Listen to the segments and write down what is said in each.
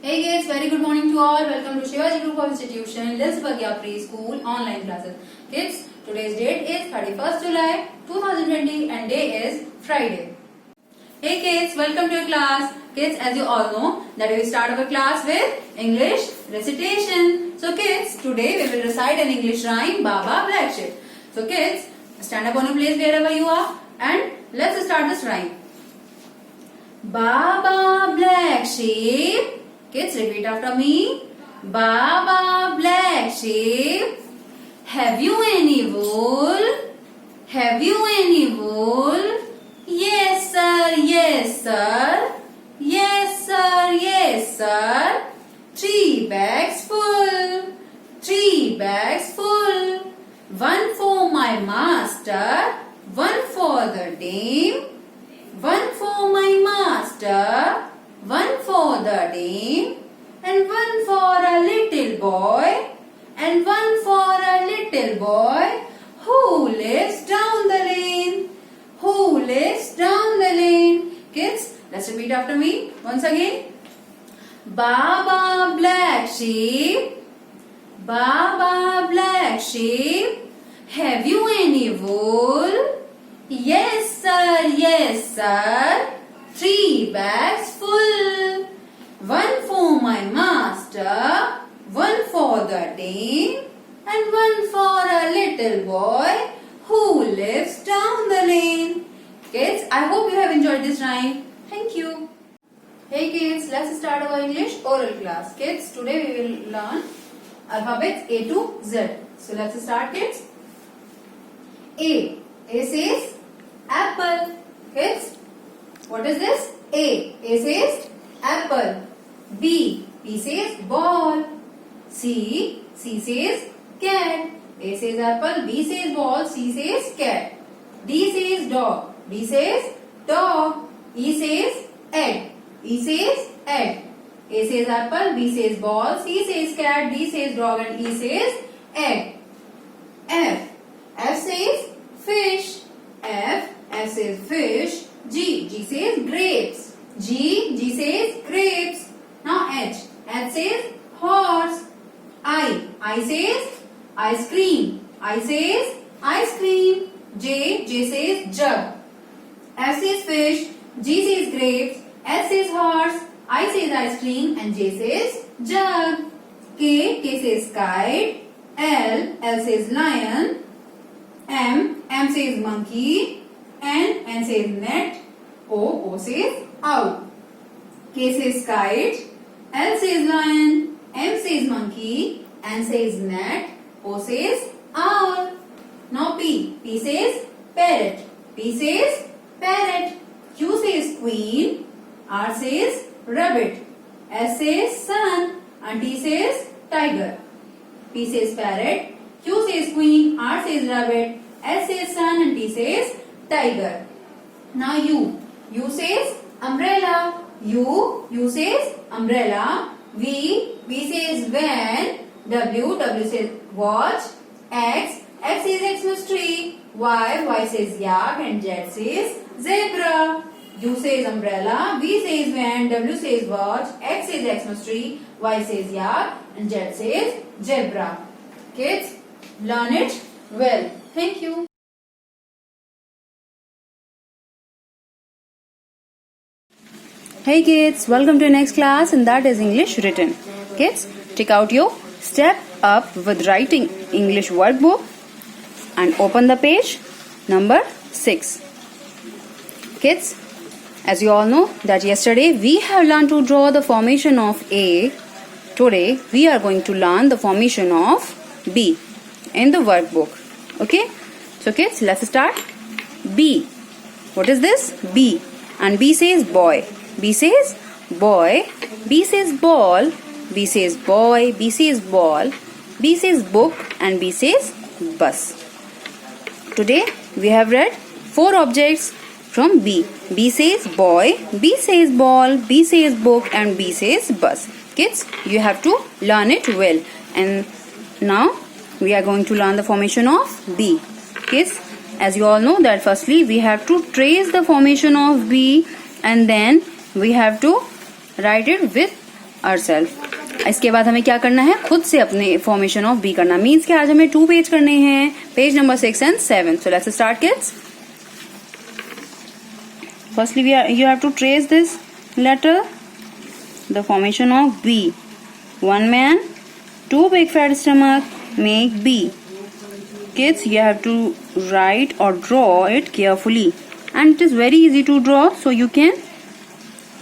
Hey kids, very good morning to all. Welcome to Shivaji Group of Institution, Lisbagya Preschool online classes. Kids, today's date is 31st July 2020 and day is Friday. Hey kids, welcome to your class. Kids, as you all know that we will start our class with English recitation. So kids, today we will recite an English rhyme, Baba Black Sheep. So kids, stand up on your place wherever you are and let's start this rhyme. Baba Black Sheep. Kids, repeat after me. Baba Black Sheep, have you any wool? Have you any wool? Yes sir, yes sir. Yes sir, yes sir. 3 bags full. 3 bags full. 1 for my master. 1 for the dame. 1 for my master. 1 for the dame, and 1 for a little boy, and 1 for a little boy who lives down the lane. Who lives down the lane. Kids, let's repeat after me once again. Baba Black Sheep, Baba Black Sheep, have you any wool? Yes sir, yes sir. 3 bags full. 1 for my master, 1 for the dame, and 1 for a little boy who lives down the lane. Kids, I hope you have enjoyed this rhyme. Thank you. Hey kids, let's start our English oral class. Kids, today we will learn alphabets A to Z. So let's start, kids. A. A says apple. Kids, what is this? A. A says apple. B. B says ball. C. C says cat. A says apple. B says ball. C says cat. D says dog. D says dog. E says egg. E says egg. A says apple. B says ball. C says cat. D says dog. And E says egg. F. F says fish. F. F says fish. G. G says grapes. G. G says grapes. Now H. H says horse. I. I says ice cream. I says ice cream. J. J says jug. F says fish. G says grapes. H says horse. I says ice cream. And J says jug. K. K says kite. L. L says lion. M. M says monkey. N says net. O says owl. K says kite. L says lion. M says monkey. N says net. O says owl. Now P. P says parrot. P says parrot. Q says queen. R says rabbit. S says sun. And T says tiger. P says parrot. Q says queen. R says rabbit. S says sun. And T says tiger. Now U. U says umbrella. U says umbrella. V says van. W says watch. X says Xmas tree. Y says yak. And Z says zebra. U says umbrella. V says van. W says watch. X says Xmas tree. Y says yak. And Z says zebra. Kids, learn it well. Thank you. Hey kids, welcome to the next class and that is English written. Kids, take out your Step Up with Writing English workbook and open the page number 6. Kids, as you all know that yesterday we have learned to draw the formation of A. Today we are going to learn the formation of B in the workbook. Okay, so kids, let's start. B. What is this? B. And B says boy. B says boy. B says ball. B says boy. B says ball. B says book. And B says bus. Today we have read 4 objects from B. B says boy. B says ball. B says book. And B says bus. Kids, you have to learn it well. And now we are going to learn the formation of B. Kids, as you all know that firstly we have to trace the formation of B and then we have to write it with ourselves। इसके बाद हमें क्या करना है, खुद से अपने formation of B करना। मीन्स कि आज हमें 2 पेज करने हैं, page number 6 and 7। So let's start kids. Firstly, you have to trace this letter, the formation of B. One man, 2 big fat stomach make B. Kids, you have to write or draw it carefully, and it is very easy to draw, so you can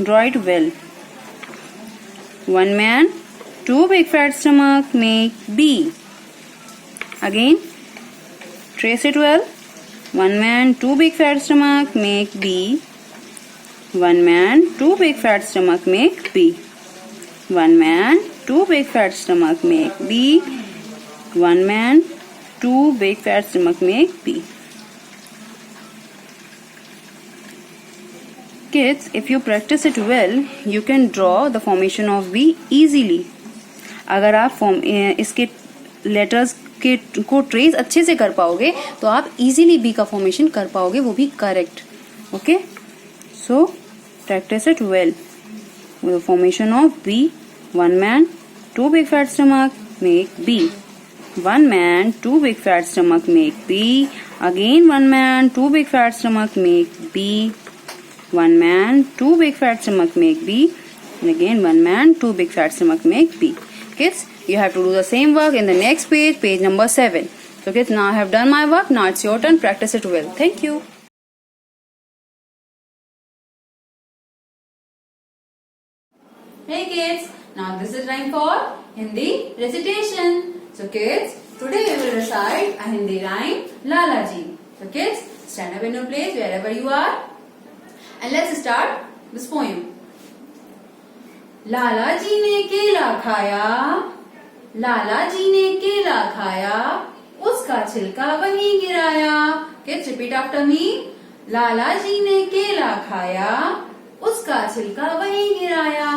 draw it well. One man, 2 big fat stomach make B. Again, trace it well. One man, 2 big fat stomach make B. One man, 2 big fat stomach make B. One man, 2 big fat stomach make B. One man, 2 big fat stomach make B. Kids, if you practice it well, you can draw the formation of B easily. अगर आप इसके letters के को trace अच्छे से कर पाओगे तो आप इजीली बी का फॉर्मेशन कर पाओगे, वो भी correct. Okay, so practice it well. With the formation of B, one man, 2 big fat stomach make B. One man, 2 big fat stomach make B. Again one man, 2 big fat stomach make B. One man, 2 big fat stomach make B. And again one man, 2 big fat stomach make B. Kids, you have to do the same work in the next page, page number 7. So kids, now I have done my work. Now it's your turn. Practice it well. Thank you. Hey kids, now this is time for Hindi recitation. So kids, today we will recite a Hindi rhyme, Lala Ji. So kids, stand up in your place wherever you are and let's start this poem. लाला जी ने केला खाया, लाला जी ने केला खाया, उसका छिलका वहीं गिराया। Kids, repeat after me. लाला जी ने केला खाया, उसका छिलका वहीं गिराया।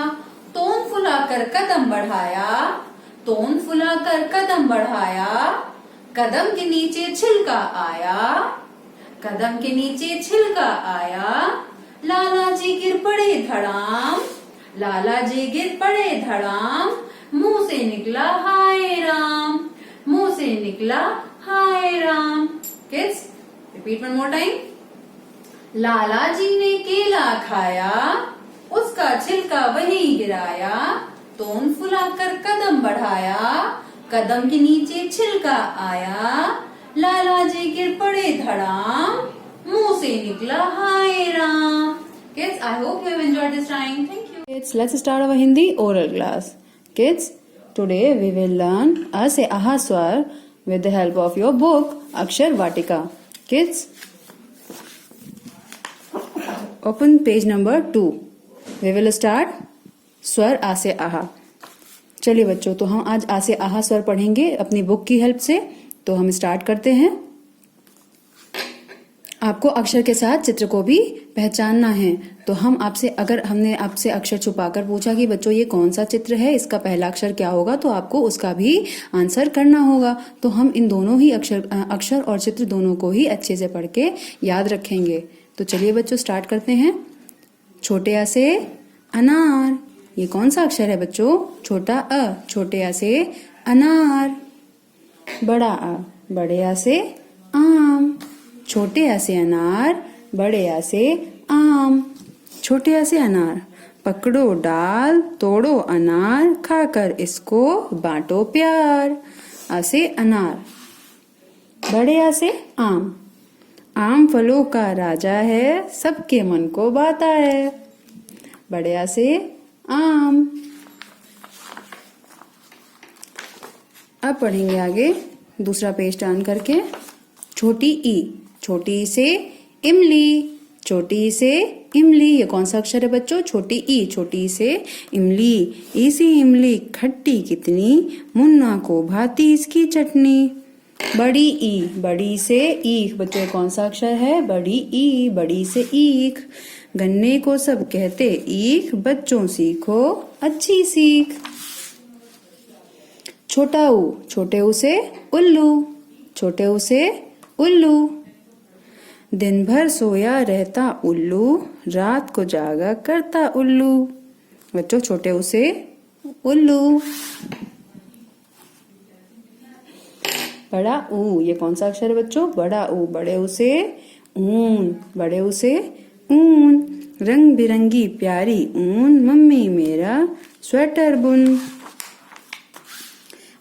तोन फुलाकर कदम बढ़ाया, तोन फुलाकर कदम बढ़ाया, कदम के नीचे छिलका आया, कदम के नीचे छिलका आया। लाला जी गिर पड़े धड़ाम, लाला जी गिर पड़े धड़ाम, मुंह से निकला हाय राम, मुंह से निकला हाय Ram. Kids, repeat one more time. Lala ji ने केला खाया, उसका छिलका वहीं गिराया, तोन फुलाकर कदम बढ़ाया, कदम के नीचे छिलका आया। लाला जी गिर पड़े धड़ाम, मुंह से निकला हाय Ram. Kids, I hope you have enjoyed this rhyme. Thank you. Kids, let's start our Hindi oral class. Kids, today we will learn A se Aha Swar with the help of your book Akshar Vatika. Kids, open page number 2. We will start स्वर आ से आहा। चलिए बच्चों, तो हम आज आ से आहा स्वर पढ़ेंगे अपनी बुक की हेल्प से। तो हम स्टार्ट करते हैं। आपको अक्षर के साथ चित्र को भी पहचानना है। तो हमने आपसे अक्षर छुपाकर पूछा कि बच्चों ये कौन सा चित्र है, इसका पहला अक्षर क्या होगा, तो आपको उसका भी आंसर करना होगा। तो हम इन दोनों ही अक्षर और चित्र दोनों को ही अच्छे से पढ़ के याद रखेंगे। तो चलिए बच्चों, स्टार्ट करते हैं। छोटे आ से अनार, ये कौन सा अक्षर है बच्चों? छोटा अ। छोटे आ से अनार। बड़ा आ, बड़े आ से आम। छोटे आ से अनार, बड़े आ से आम। छोटे आ से अनार। पकड़ो डाल, तोड़ो अनार, खाकर इसको बांटो प्यार। आ से अनार। बड़े आ से आम। आम फलों का राजा है, सबके मन को भाता है। बड़े आ से आम। अब पढ़ेंगे आगे दूसरा पेज टर्न करके। छोटी ई। छोटी ई से इमली। छोटी ई से इमली, ये कौन सा अक्षर है बच्चों? छोटी ई। छोटी ई से इमली। ई से इमली खट्टी कितनी, मुन्ना को भाती इसकी चटनी। बड़ी ई। बड़ी से ईख, बच्चों ये कौन सा अक्षर है? बड़ी ई। बड़ी से ईख। गन्ने को सब कहते ईख, बच्चों सीखो अच्छी सीख। छोटा ऊ। छोटे ऊ से उल्लू। छोटे ऊ से उल्लू। दिन भर सोया रहता उल्लू, रात को जागा करता उल्लू। बच्चों छोटे ऊ से उल्लू। बड़ा ऊ, ये कौन सा अक्षर है बच्चों? बड़ा ऊ। बड़े ऊ से ऊन, बड़े ऊ से ऊन। रंग बिरंगी प्यारी ऊन, मम्मी मेरा स्वेटर बुन।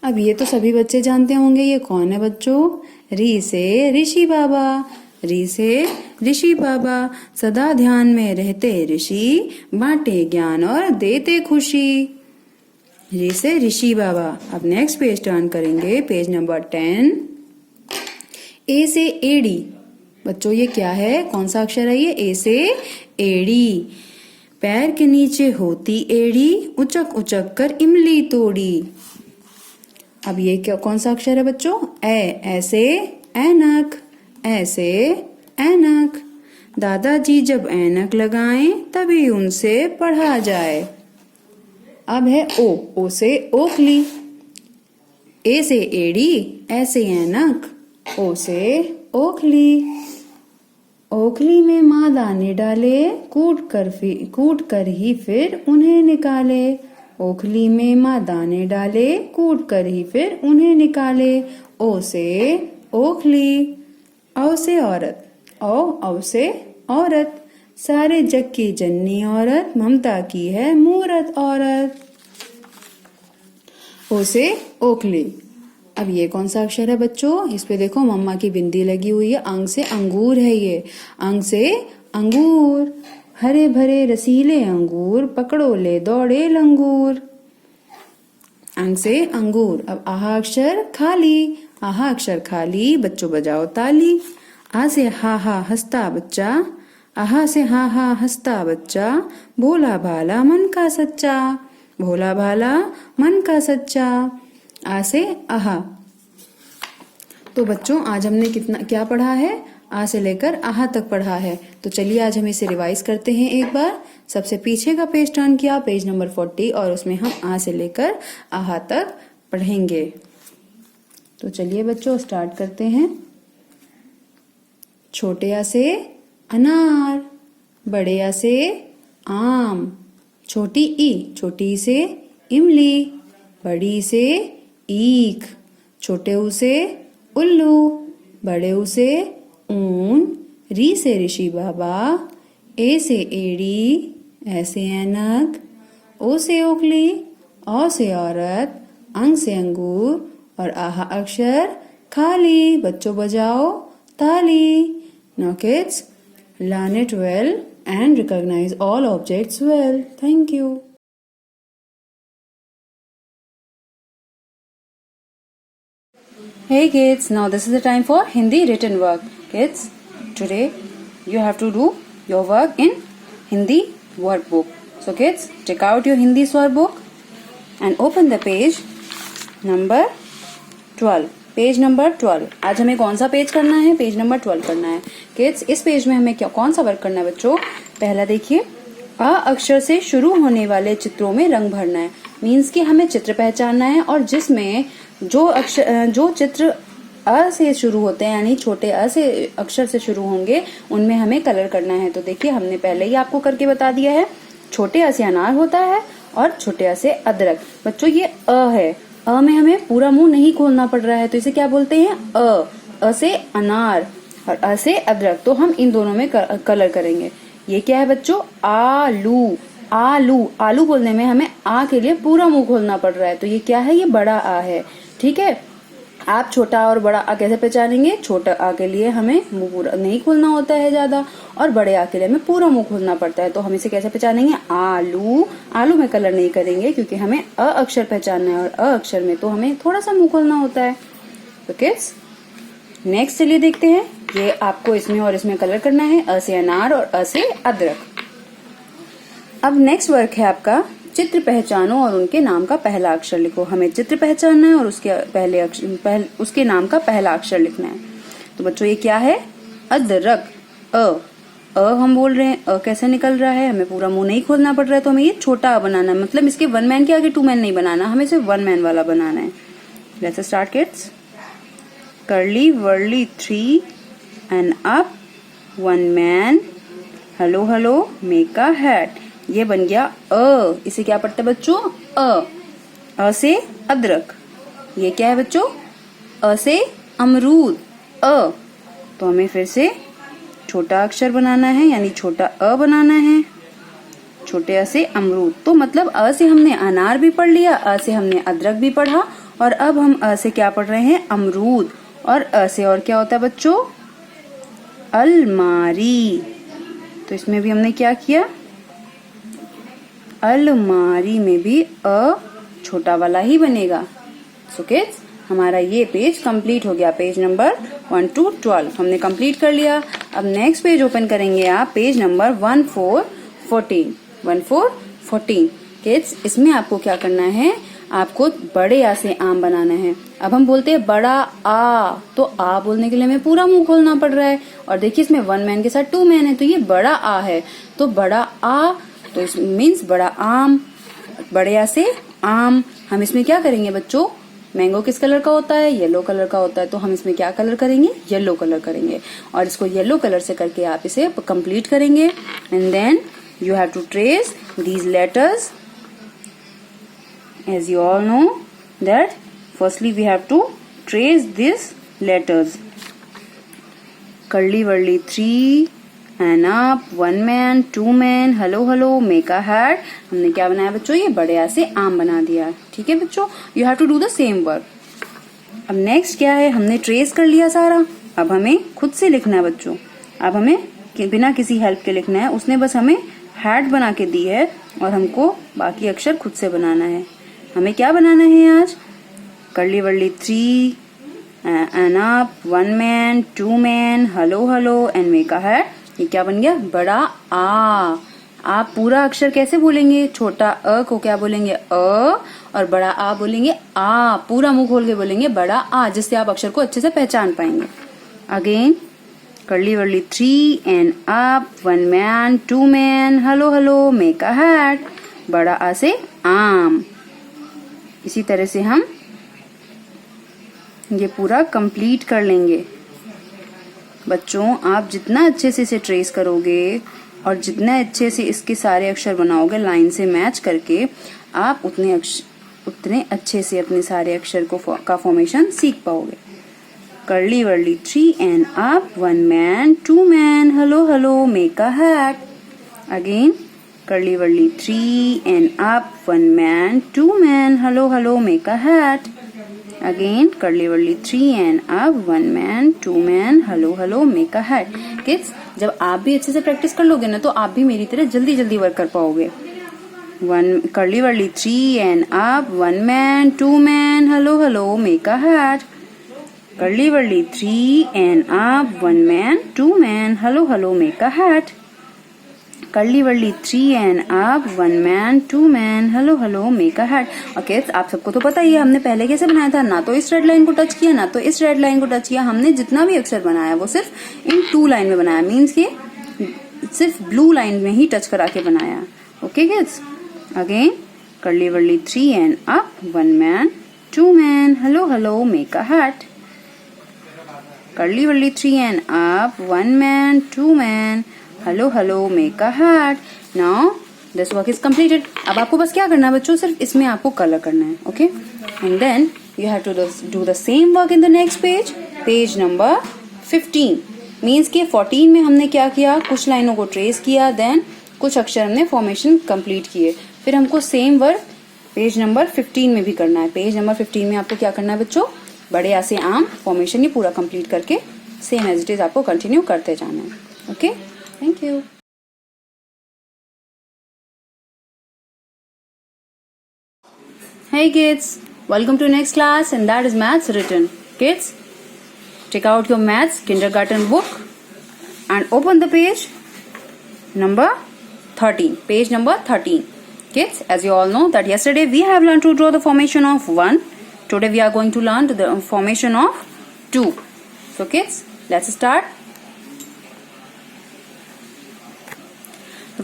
अब ये तो सभी बच्चे जानते होंगे, ये कौन है बच्चों? री से ऋषि बाबा। री से ऋषि बाबा, सदा ध्यान में रहते ऋषि, बांटे ज्ञान और देते खुशी। री से ऋषि बाबा। अब नेक्स्ट पेज टर्न करेंगे, पेज नंबर 10। ए से एड़ी। बच्चों ये क्या है? कौन सा अक्षर है ये? ए से एड़ी। पैर के नीचे होती एड़ी, उचक उचक कर इमली तोड़ी। अब ये क्या, कौन सा अक्षर है बच्चों? ऐसे ऐनक। ऐसे ऐनक। दादाजी जब ऐनक लगाएं, तभी उनसे पढ़ा जाए। अब है ओ से ओखली। ए से एड़ी, ऐसे ऐनक, ओ से ओखली। ओखली में माँ दाने डाले, कूट कर ही फिर उन्हें निकाले। ओखली में माँ दाने डाले, कूट कर ही फिर उन्हें निकाले। ओ से ओखली। औ से औरत। औ से औरत। सारे जग की जननी औरत, ममता की है मूरत औरत। ओ से ओखली। अब ये कौन सा अक्षर है बच्चों? इस पे देखो मम्मा की बिंदी लगी हुई है। अंग से अंगूर है ये। अंग से अंगूर। हरे भरे रसीले अंगूर, पकड़ो ले दौड़े लंगूर। अंग से अंगूर। अब आहा अक्षर खाली। आहा अक्षर खाली, बच्चों बजाओ ताली। आ से हा हंसता बच्चा। आहा से हा हंसता बच्चा, भोला भाला मन का सच्चा। भोला भाला मन का सच्चा। आ से आहा। तो बच्चों आज हमने क्या पढ़ा है? आ से लेकर आहा तक पढ़ा है। तो चलिए आज हम इसे रिवाइज करते हैं एक बार। सबसे पीछे का पेज टर्न किया, पेज नंबर 40, और उसमें हम आ से लेकर आहा तक पढ़ेंगे। तो चलिए बच्चों स्टार्ट करते हैं। छोटे आ से अनार। बड़े आ से आम। छोटी ई से इमली। बड़ी से ईख। छोटे ऊ से उल्लू। बड़े ऊ से ऊन। री से ऋषि बाबा। ए से एड़ी, ऐसे ऐनक। ओ से ओखली। औ से औरत। अंग से अंगूर, और आहा अक्षर खाली। बच्चों बजाओ ताली। Now kids, learn it well and recognize all objects well. Thank you. Hey kids, now this is the time for Hindi written work. Kids, today you have to do your work in Hindi workbook. So kids, take out your Hindi workbook and open the page number 12. Page number 12। आज हमें कौन सा page करना है? Page number 12 करना है। Kids इस page में हमें कौन सा वर्क करना है बच्चों? पहला देखिए, अ अक्षर से शुरू होने वाले चित्रों में रंग भरना है। मीन्स कि हमें चित्र पहचानना है, और जिसमें जो चित्र अ से शुरू होते हैं, यानी छोटे अ से अक्षर से शुरू होंगे, उनमें हमें कलर करना है। तो देखिए हमने पहले ही आपको करके बता दिया है। छोटे अ से अनार होता है, और छोटे अ से अदरक। बच्चों ये अ है। अ में हमें पूरा मुंह नहीं खोलना पड़ रहा है, तो इसे क्या बोलते हैं? अ से अनार और अ से अदरक। तो हम इन दोनों में कलर करेंगे। ये क्या है बच्चों? आलू। आलू। आलू बोलने में हमें आ के लिए पूरा मुंह खोलना पड़ रहा है, तो ये क्या है? ये बड़ा आ है। ठीक है, आप छोटा और बड़ा आ कैसे पहचानेंगे? छोटा आ के लिए हमें मुंह पूरा नहीं खोलना होता है ज्यादा, और बड़े आ के लिए हमें पूरा मुंह खोलना पड़ता है। तो हम इसे कैसे पहचानेंगे? आलू। आलू में कलर नहीं करेंगे, क्योंकि हमें अ अक्षर पहचानना है, और अ अक्षर में तो हमें थोड़ा सा मुंह खोलना होता है। तो किड्स नेक्स्ट चलिए देखते हैं। ये आपको इसमें और इसमें कलर करना है, अ से अनार और अ से अदरक। अब नेक्स्ट वर्क है आपका, चित्र पहचानो और उनके नाम का पहला अक्षर लिखो। हमें चित्र पहचानना है और उसके नाम का पहला अक्षर लिखना है। तो बच्चों ये क्या है? अदरक। अ हम बोल रहे हैं, अ कैसे निकल रहा है? हमें पूरा मुंह नहीं खोलना पड़ रहा है, तो हमें ये छोटा बनाना है। मतलब इसके 1 मैन के आगे 2 मैन नहीं बनाना, हमें सिर्फ 1 मैन वाला बनाना है। Let's start kids. Curly wurly 3 and up 1 man, hello hello make a hat. ये बन गया अ। इसे क्या पढ़ते हैं बच्चों? अ से अदरक। ये क्या है बच्चों? अ से अमरूद। अ, तो हमें फिर से छोटा अक्षर बनाना है, यानी छोटा अ बनाना है। छोटे अ से अमरूद, तो मतलब अ से हमने अनार भी पढ़ लिया, अ से हमने अदरक भी पढ़ा, और अब हम अ से क्या पढ़ रहे हैं? अमरूद। और अ से और क्या होता है बच्चों? अलमारी। तो इसमें भी हमने क्या किया? अलमारी में भी अ छोटा वाला ही बनेगा। सो किड्स, हमारा ये पेज कंप्लीट हो गया। पेज नंबर 1 to 12 हमने कंप्लीट कर लिया। अब नेक्स्ट पेज ओपन करेंगे आप, पेज नंबर 1414। 1414 किड्स, इसमें आपको क्या करना है? आपको बड़े आ से आम बनाना है। अब हम बोलते हैं बड़ा आ, तो आ बोलने के लिए हमें पूरा मुंह खोलना पड़ रहा है। और देखिए इसमें 1 मैन के साथ 2 मैन है, तो ये बड़ा आ है। तो बड़ा आ, तो इस मीन्स बड़ा आम। बड़े आ से आम। हम इसमें क्या करेंगे बच्चों? मैंगो किस कलर का होता है? येलो कलर का होता है। तो हम इसमें क्या कलर करेंगे? येलो कलर करेंगे। और इसको येलो कलर से करके आप इसे कंप्लीट करेंगे। And then you have to trace these letters. As you all know that firstly we have to trace these letters. Curly Wurly 3 and up, 1 man, 2 man, hello hello, make a hat. हमने क्या बनाया बच्चों? ये बड़े आ से आम बना दिया। ठीक है बच्चों, you have to do the same work. अब नेक्स्ट क्या है? हमने ट्रेस कर लिया सारा, अब हमें खुद से लिखना है बच्चों। अब हमें बिना किसी हेल्प के लिखना है। उसने बस हमें हैट बना के दी है और हमको बाकी अक्षर खुद से बनाना है। हमें क्या बनाना है आज? Curly wurly 3 and up, 1 man, 2 man, hello hello and make a hat. ये क्या बन गया? बड़ा आ। आप पूरा अक्षर कैसे बोलेंगे? छोटा अ को क्या बोलेंगे? अ, और बड़ा आ बोलेंगे आ। पूरा मुंह खोल के बोलेंगे बड़ा आ, जिससे आप अक्षर को अच्छे से पहचान पाएंगे। Again Curly Wurly 3 and up, 1 man, 2 man, hello hello, make a hat. बड़ा आ से आम। इसी तरह से हम ये पूरा कंप्लीट कर लेंगे। बच्चों, आप जितना अच्छे से इसे ट्रेस करोगे और जितना अच्छे से इसके सारे अक्षर बनाओगे लाइन से मैच करके, आप उतने अच्छे से अपने सारे अक्षर का फॉर्मेशन सीख पाओगे। Curly Wurly 3 and up, 1 man, 2 man, hello hello, make a hat. Again, Curly Wurly 3 and up, 1 man, 2 man, hello hello, make a hat. Again, Curly Wurly 3 and up, 1 man, 2 man, hello hello, make a hat. Kids, जब आप भी अच्छे से practice कर लोगे ना, तो आप भी मेरी तरह जल्दी जल्दी वर्क कर पाओगे। Curly Wurly 3 and up, 1 man, 2 man, hello hello, make a hat. Curly Wurly 3 and up, 1 man, 2 man, hello hello, make a hat. Curly Wurly 3 and up, 1 man, 2 man, hello hello, make a hat. Okay, आप सबको तो पता ही है हमने पहले कैसे बनाया था। ना तो इस रेड लाइन को टच किया, ना तो इस रेड लाइन को टच किया। हमने जितना भी अक्षर बनाया वो सिर्फ इन 2 लाइन में बनाया, मीन्स कि सिर्फ ब्लू लाइन में ही टच करा के बनाया। Okay kids, again Curly Wurly 3 and up, 1 man, 2 man, hello hello, make a hat. Curly Wurly 3 and up, 1 man, 2 man, hello hello, make a hat. Now this work is completed. अब आपको बस क्या करना है बच्चों? सिर्फ इसमें आपको कलर करना है। Okay, and then you have to do the same work in the next page, page number 15। Means के 14 में हमने क्या किया? कुछ लाइनों को ट्रेस किया, देन कुछ अक्षर हमने फॉर्मेशन कंप्लीट किए। फिर हमको सेम वर्क पेज नंबर 15 में भी करना है। पेज नंबर 15 में आपको क्या करना है बच्चों? बड़े आ से आम फॉर्मेशन ही पूरा कंप्लीट करके सेम एज इट इज आपको कंटिन्यू करते जाना है। Okay, thank you. Hey kids, welcome to next class and that is maths written. Kids, take out your maths kindergarten book and open the page number 13. Page number 13. Kids, as you all know that yesterday we have learned to draw the formation of 1. Today we are going to learn the formation of 2. So kids, let's start.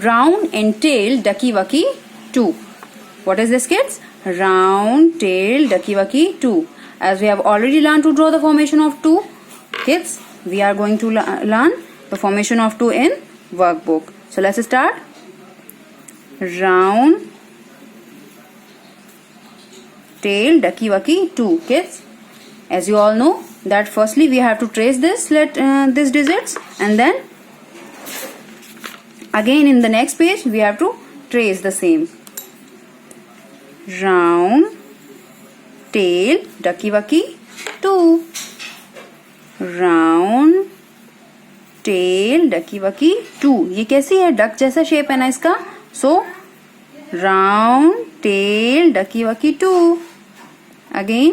Round and tail ducky wucky 2. What is this kids? Round tail ducky wucky 2. As we have already learned to draw the formation of 2, kids, we are going to learn the formation of 2 in workbook. So let's start. Round tail, ducky wucky, 2. Kids, as you all know that firstly we have to trace this these digits, and then again in the next page we have to trace the same. Round tail, ducky wucky, 2. Round tail, ducky wucky, 2. ये कैसी है? Duck जैसा shape है ना इसका. So round tail, ducky wucky, 2. Again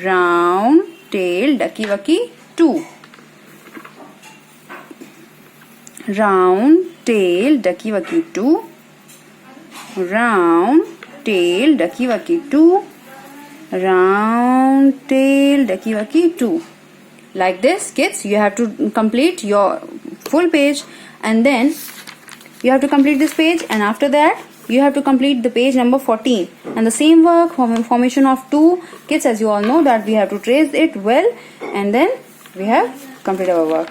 round tail, ducky wucky, 2. Round tail, ducky wucky, 2. Round tail, ducky wucky, 2. Round tail, ducky wucky, 2. Like this, kids, you have to complete your full page, and then you have to complete this page, and after that you have to complete the page number 14, and the same work, formation of 2. Kids, as you all know that we have to trace it well, and then we have completed our work.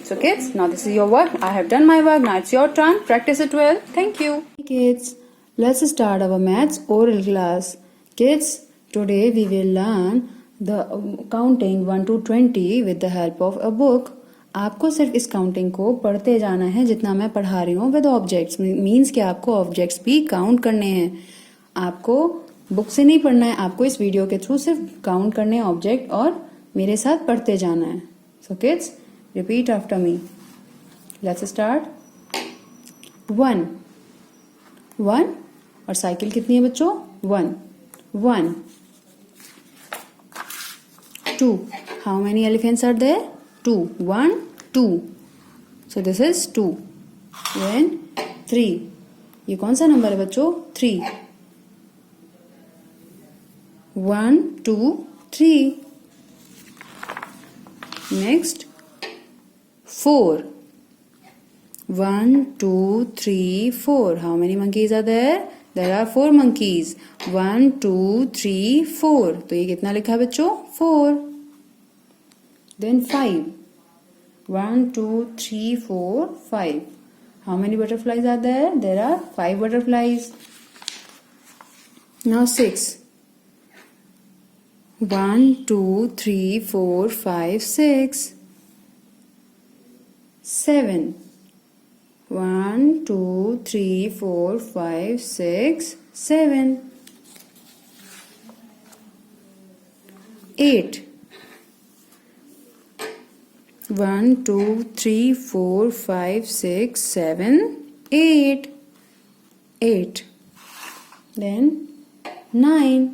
So kids, now this is your work. I have done my work. Now it's your turn. Practice it well. Thank you. Kids, let's start our maths oral class. Kids, today we will learn the counting 1 to 20 with the help of a book. आपको सिर्फ इस counting को पढ़ते जाना है जितना मैं पढ़ा रही हूँ विद ऑब्जेक्ट्स. मीन्स कि आपको ऑब्जेक्ट्स भी काउंट करने हैं. आपको बुक से नहीं पढ़ना है, आपको इस वीडियो के थ्रू सिर्फ काउंट करने हैं ऑब्जेक्ट और मेरे साथ पढ़ते जाना है. So kids, repeat after me. Let's start. 1 1 और साइकिल कितनी है बच्चों? 1 1. 2. How many elephants are there? 2. 1 2. So this is 2. Then 3. ये कौन सा नंबर है बच्चों? 3. 1 2 3. Next 4. 1 2 3 4. How many monkeys are there? There are 4 monkeys. 1 2 3 4. तो ये कितना लिखा है बच्चों? 4. Then 5. 1 2 3 4 5. How many butterflies are there? There are 5 butterflies. Now 6. 1 2 3 4 5 6. 7. 1 2 3 4 5 6 7. 8. 1 2 3 4 5 6 7 8. 8. Then 9.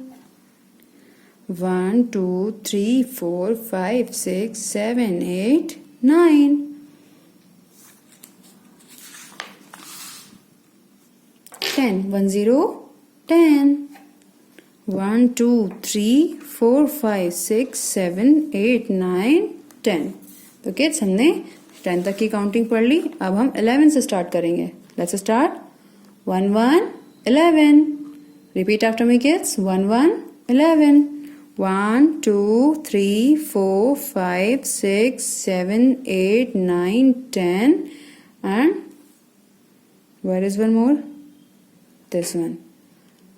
1 2 3 4 5 6 7 8 9. 10. 1 0 10. 1 2 3 4 5 6 7 8 9 10. तो किड्स, हमने 10 तक की काउंटिंग पढ़ ली. अब हम 11 से स्टार्ट करेंगे. Let's start. 1 1 11. Repeat after me kids. 1 1 11. 1 2 3 4 5 6 7 8 9 10. And where is one more? This one.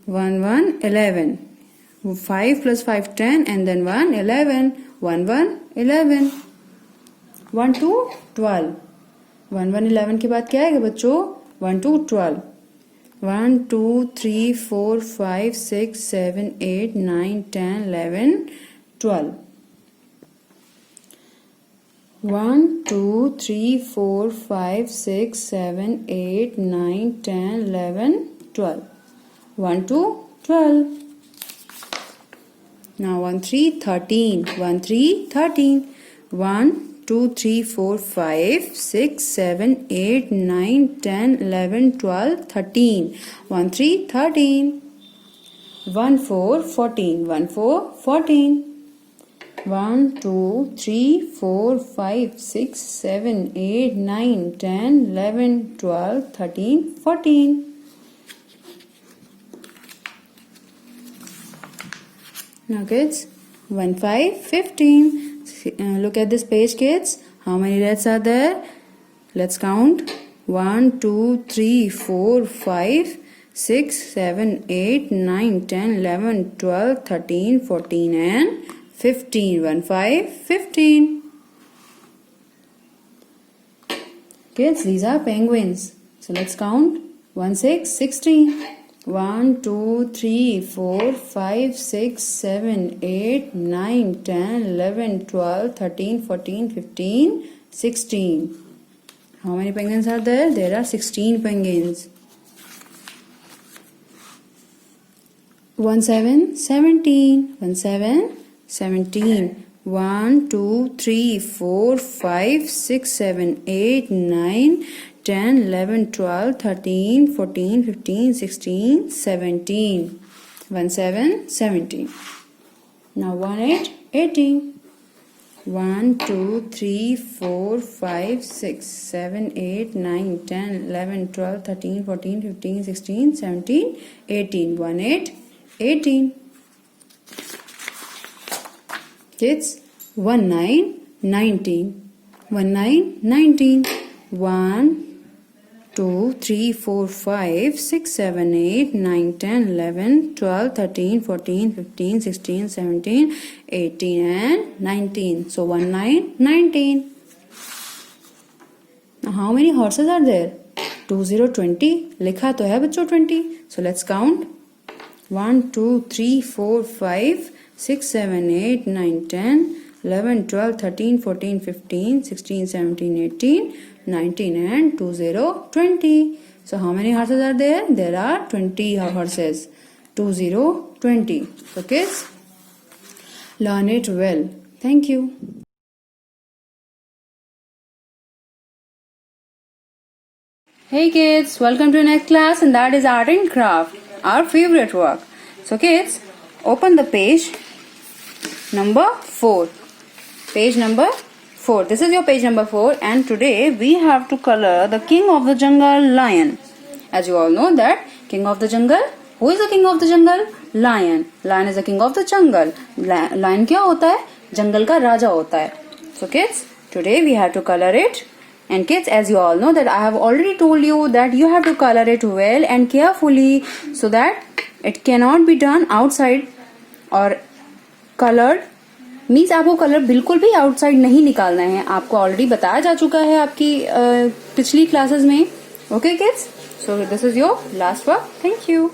1 1 11. 5 plus 5 10, and then 1 11. 1 1 11. 1 2 12. 1 1 11 के बाद क्या आएगा बच्चों? 1 2 12. 1 2 3 4 5 6 7 8 9 10 11 12. 1 2 3 4 5 6 7 8 9 10 11 12. 1 2 12. Now 1 3 13. 1 3 13. 1 2 3 4 5 6 7 8 9 10 11 12 13. 1 3 13. 1 4 14. 1 4 14. 1 2 3 4 5 6 7 8 9 10 11 12 13 14. Now kids, 1 5 15. Look at this page kids. How many reds are there? Let's count. 1 2 3 4 5 6, 7, 8, 9, 10, 11, 12, 13, 14 and 15. 1, 5, 15. Kids, these are penguins. So let's count. 1, 6, 16. 1, 2, 3, 4, 5, 6, 7, 8, 9, 10, 11, 12, 13, 14, 15, 16. How many penguins are there? There are 16 penguins. 1, 7, 17. 1, 7, 17. 1, 2, 3, 4, 5, 6, 7, 8, 9, 10, 11, 12, 13, 14, 15, 16, 17. 1, 7, 17. Now 1, 8, 18. 1, 2, 3, 4, 5, 6, 7, 8, 9, 10, 11, 12, 13, 14, 15, 16, 17, 18. 1, 8, 18. Kids, 1, 9, 19. 1, 9, 19. 1, 2, 3, 4, 5, 6, 7, 8, 9, 10, 11, 12, 13, 14, 15, 16, 17, 18 and 19. So 1, 9, 19. Now how many horses are there? 2, 0, 20. लिखा तो है बच्चों 20. So let's count. 1, 2, 3, 4, 5, 6, 7, 8, 9, 10, 11, 12, 13, 14, 15, 16, 17, 18, 19 and 2, 0, 20. So how many horses are there? There are 20 horses. 2, 0, 20. So kids, learn it well. Thank you. Hey kids, welcome to next class, and that is art and craft, our favorite work. So kids, open the page number 4. Page number 4. This is your page number 4, and today we have to color the king of the jungle, lion. As you all know that king of the jungle, who is the king of the jungle? Lion. Lion is the king of the jungle. Lion क्या होता है? जंगल का राजा होता है. So kids, today we have to color it. And kids, as you all know that I have already told you that you have to color it well and carefully so that it cannot be done outside or colored means आपको colour बिल्कुल भी outside नहीं निकालना है. आपको already बताया जा चुका है आपकी पिछली क्लासेस में. Okay kids, so this is your last work. Thank you.